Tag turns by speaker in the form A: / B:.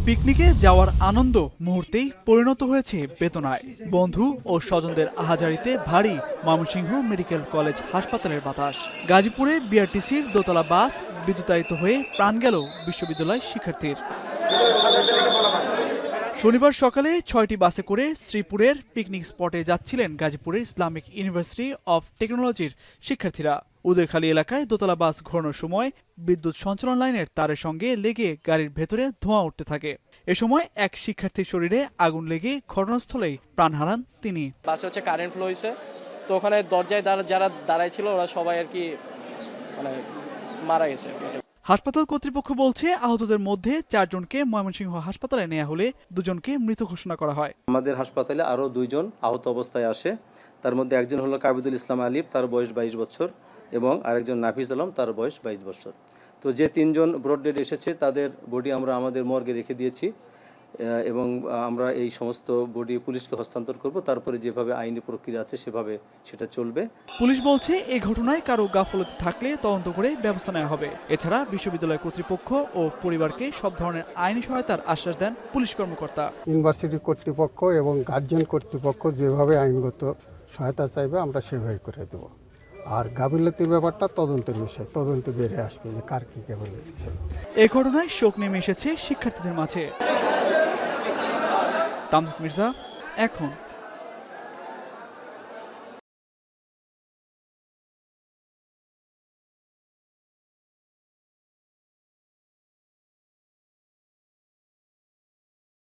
A: পিকনিকে যাওয়ার আনন্দ মুহূর্তেই পরিণত হয়েছে বেদনায়। বন্ধু ও স্বজনদের আহাজারিতে ভারী ময়মনসিংহ মেডিকেল কলেজ হাসপাতালের বাতাস। গাজীপুরে বিআরটিসির দোতলা বাস বিদ্যুতায়িত হয়ে প্রাণ গেল বিশ্ববিদ্যালয় শিক্ষার্থীর। শনিবার সকালে ৬টি বাসে করে শ্রীপুরের পিকনিক স্পটে যাচ্ছিলেন গাজীপুরের ইসলামিক ইউনিভার্সিটি অব টেকনোলজির শিক্ষার্থীরা। উদয়খালী এলাকায় দোতলা বাস ঘোরানোর সময় বিদ্যুৎ সঞ্চালন লাইনের তারের সঙ্গে লেগে গাড়ির ভেতরে ধোঁয়া উঠতে থাকে। এ সময় এক শিক্ষার্থীর শরীরে আগুন লেগে ঘটনাস্থলেই প্রাণ হারান তিনি।
B: বাসে হচ্ছে কারেন্ট ফ্লো হয়েছে, তো ওখানে দরজায় যারা দাঁড়ায় ছিল ওরা সবাই আর কি মানে মারা গেছে।
A: হাসপাতাল কর্তৃপক্ষ বলছে আহতদের মধ্যে 4 জনকে ময়মনসিংহ হাসপাতালে নেওয়া হলে 2 জনকে মৃত ঘোষণা করা হয়।
C: আমাদের হাসপাতালে আরও 2 জন আহত অবস্থায় আসে। তার মধ্যে একজন হলো কাবিদুল ইসলাম আলিফ, তার বয়স 22 বছর, এবং আরেকজন নাফিস আলম, তার বয়স 22 বছর। তো যে 3 জন ব্রড ডেড এসেছে তাদের বডি আমরা আমাদের মর্গে রেখে দিয়েছি এবং আমরা এই সমস্ত বডি পুলিশকে হস্তান্তর করব। তারপরে যেভাবে আইনি প্রক্রিয়া আছে সেভাবে সেটা চলবে।
A: পুলিশ বলছে এই ঘটনায় কারো গাফলতি থাকলে তদন্ত করে ব্যবস্থা নেওয়া হবে। এছাড়া বিশ্ববিদ্যালয় কর্তৃপক্ষ ও পরিবারকে সব ধরনের আইনি সহায়তার আশ্বাস দেন পুলিশ কর্মকর্তা।
D: ইউনিভার্সিটি কর্তৃপক্ষ এবং গার্জিয়ান কর্তৃপক্ষ যেভাবে আইনগত সহায়তা চাইবে আমরা সেভাবে করে দেব। আর গাফিলতির ব্যাপারটা তদন্তের বিষয়, তদন্তে বেরিয়ে আসবে যে কার কি গাফিলতি ছিল।
A: এই ঘটনায় শোক নেমে এসেছে শিক্ষার্থীদের মাঝে। তামজিদ মির্জা, এখন।